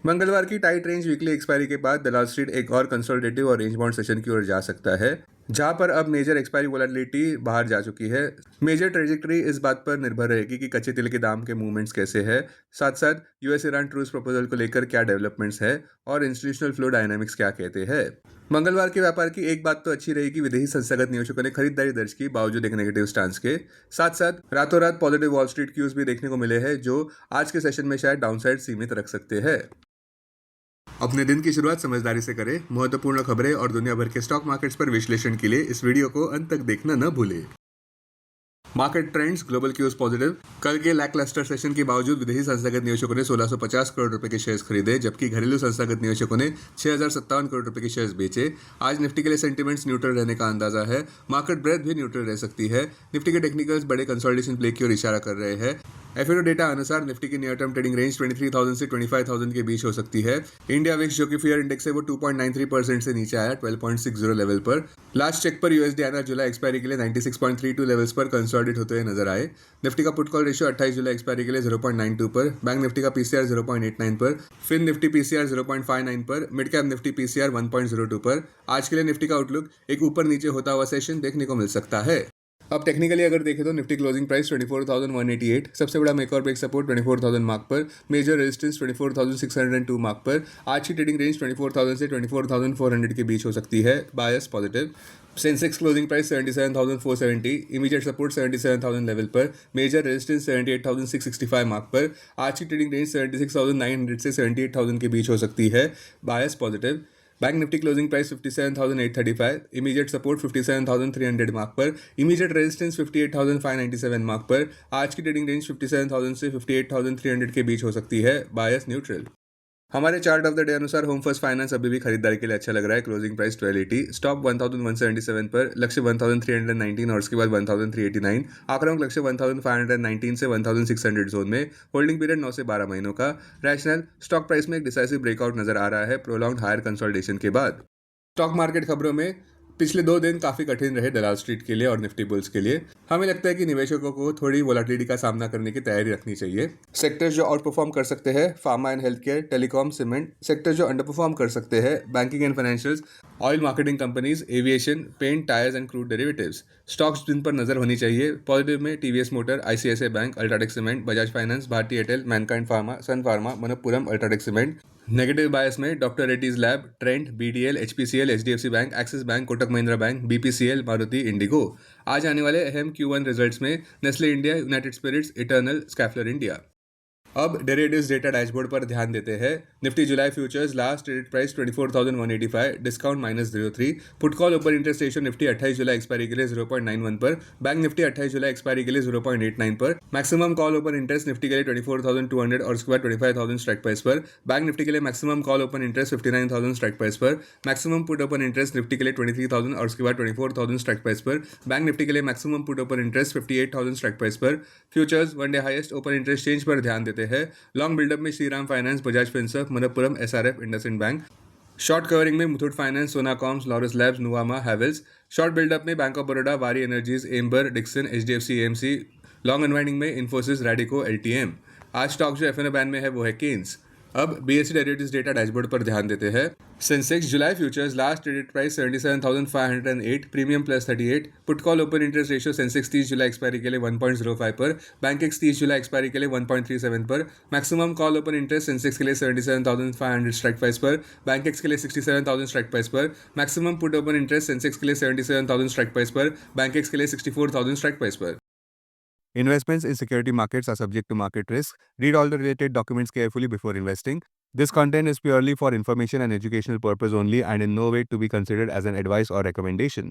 मंगलवार की tight range weekly expiry के बाद दलाल स्ट्रीट एक और कंसोलिडेटिव और रेंज बाउंड सेशन की ओर जा सकता है, जहां पर अब मेजर एक्सपायरी वोलेटिलिटी बाहर जा चुकी है। मेजर ट्रेजेक्टरी इस बात पर निर्भर रहेगी कि कच्चे तेल के दाम के मूवमेंट्स कैसे हैं, साथ साथ यूएस ईरान ट्रूस प्रपोजल को लेकर क्या डेवलपमेंट्स है और इंस्टीट्यूशनल फ्लो डायनामिक्स क्या कहते हैं। मंगलवार के व्यापार की एक बात तो अच्छी रही कि विदेशी संस्थागत निवेशकों ने खरीदारी दर्ज की बावजूद एक नेगेटिव स्टांस के। साथ साथ रातों रात पॉजिटिव वॉल स्ट्रीट क्यूज भी देखने को मिले हैं, जो आज के सेशन में शायद डाउनसाइड सीमित रख सकते हैं। अपने दिन की शुरुआत समझदारी से करें। महत्वपूर्ण खबरें और दुनिया भर के स्टॉक मार्केट्स पर विश्लेषण के लिए इस वीडियो को अंत तक देखना न भूलें। Market trends, global cues positive. कल के लैकलस्टर सेशन के बावजूद विदेशी संस्थागत निवेशकों ने 1650 करोड़ रुपए के शेयर्स खरीदे, जबकि घरेलू संस्थागत निवेशकों ने 6057 करोड़ रुपए के शेयर्स बेचे। आज निफ्टी के लिए सेंटिमेंट्स न्यूट्रल रहने का अंदाजा है। मार्केट ब्रेथ भी न्यूट्रल रह सकती है। निफ्टी के टेक्निकल्स बड़े कंसोलिडेशन प्ले की ओर इशारा कर रहे हैं। एफएनओ डेटा अनुसार निफ्टी की नियर टर्म ट्रेडिंग रेंज 23,000 से 25,000 के बीच हो सकती है। इंडिया विक्स जो कि फियर इंडेक्स है वो 2.93% से नीचे आया 12.60 लेवल पर। लास्ट चेक पर यूएसडी आना जुलाई एक्सपायरी के लिए 96.32 लेवल्स पर कंसोलिडेट होते हुए नजर आए। निफ्टी का put call ratio 28 July expiry के लिए 0.92 पर, बैंक निफ्टी का पीसीआर 0.89 पर, फिन निफ्टी पीसीआर 0.59 पर, मिड कैप निफ्टी पीसीआर 1.02 पर। आज के लिए निफ्टी का आउटलुक एक ऊपर नीचे होता हुआ सेशन देखने को मिल सकता है। अब टेक्निकली अगर देखें तो निफ्टी क्लोजिंग प्राइस 24,188, सबसे बड़ा मेक और ब्रेक सपोर्ट 24,000 मार्क पर, मेजर रेजिस्टेंस 24,602 मार्क पर। आज की ट्रेडिंग रेंज 24,000 से 24,400 के बीच हो सकती है, bias positive. Sensex closing price 77,470, immediate support 77,000 level पर, मेजर रेजिस्टेंस 78,665 मार्क पर। आज की ट्रेडिंग रेंज 76,900 से 78,000 के बीच हो सकती है, bias positive. Bank Nifty closing price 57,835, immediate support 57,300 mark पर, इमीडिएट रेजिस्टेंस 58,597 मार्क पर। आज की ट्रेडिंग रेंज 57,000 से 58,300 के बीच हो सकती है, बायस न्यूट्रल। हमारे चार्ट ऑफ द डे अनुसार होम फर्स्ट फाइनेंस अभी भी खरीदारी के लिए अच्छा लग रहा है। क्लोजिंग प्राइस 1280, स्टॉप 1177 पर, लक्ष्य 1319 और उसके बाद 1389, आक्रामक लक्ष्य 1519 से 1600 जोन में। होल्डिंग पीरियड 9 से 12 महीनों का। रैशनल, स्टॉक प्राइस में एक डिसाइसिव ब्रेकआउट नजर आ रहा है प्रोलॉन्ग्ड हायर कंसोलिडेशन के बाद। स्टॉक मार्केट खबरों में पिछले 2 दिन काफी कठिन रहे दलाल स्ट्रीट के लिए और निफ्टी बुल्स के लिए। हमें लगता है कि निवेशकों को थोड़ी वोलेटिलिटी का सामना करने की तैयारी रखनी चाहिए। सेक्टर्स जो आउट परफॉर्म कर सकते हैं, pharma and health care, telecom, cement. Sectors जो अंडर परफॉर्म कर सकते हैं, banking and financials, oil marketing companies, aviation, paint, tyres and crude derivatives. Stocks जिन पर नजर होनी चाहिए पॉजिटिव में TVS motor, ICICI bank, UltraTech cement, Bajaj finance, Bharti Airtel, Mankind pharma, Sun pharma, Manappuram, UltraTech cement. Negative bias में doctor Reddy's lab, Trent, BDL, HPCL, HDFC bank, Axis bank, Kotak Mahindra bank, BPCL, Maruti, IndiGo. आज आने वाले अहम Q1 रिजल्ट्स में Nestle India, United Spirits, Eternal, Schaeffler India. अब derivatives data dashboard पर ध्यान देते हैं। Nifty July futures last traded price 24,185, discount -03। Put call open interest ratio Nifty 28 July expiry के लिए 0.91 पर, बैंक निफ्टी 28 जुलाई एक्सपायरी के लिए 0.89 पर। Maximum call open interest Nifty के लिए 24,200 और उसके बाद 25,000 स्ट्राइक प्राइस पर। बैंक निफ्टी के लिए maximum call open interest 59,000 strike price पर। Maximum put open interest Nifty के लिए 23,000 और उसके बाद 24,000 स्ट्राइक प्राइस पर। बैंक निफ्टी के लिए maximum put open interest 58,000 strike price पर। Futures one day highest open interest change पर ध्यान देते हैं। लॉन्ग बिल्डअप में Shriram finance, Bajaj Finserv, Manappuram, SRF, IndusInd bank. Short covering में Muthoot finance, Sonacoms, Laurus labs, Nuvama, Havells. Short buildup में bank of Baroda, Waaree energies, Amber, Dixon, HDFC AMC. Long unwinding में Infosys, Radico, LTM. आज stock जो एफएनओ बैन में है वो है केन्स। अब बीएससी डेरिवेटिव्स डेटा डैशबोर्ड पर ध्यान देते हैं। Sensex July futures last traded price 77,508, premium +38। Put call open interest ratio Sensex 30 July expiry के लिए 1.05 पर, बैंक एक्स 30 जुलाई एक्सपायरी के लिए 1.37 पर। Maximum call open interest Sensex के लिए 77,500 स्ट्राइक प्राइस पर, बैंक एक्स के लिए 67,000 स्ट्राइक प्राइस पर। Maximum put open interest Sensex के लिए 77,000 स्ट्राइक प्राइस पर, बैंक एक्स के लिए 64,000 स्ट्राइक प्राइस पर। Investments in security markets are subject to market risk. Read all the related documents carefully before investing. This content is purely for information and educational purpose only and in no way to be considered as an advice or recommendation.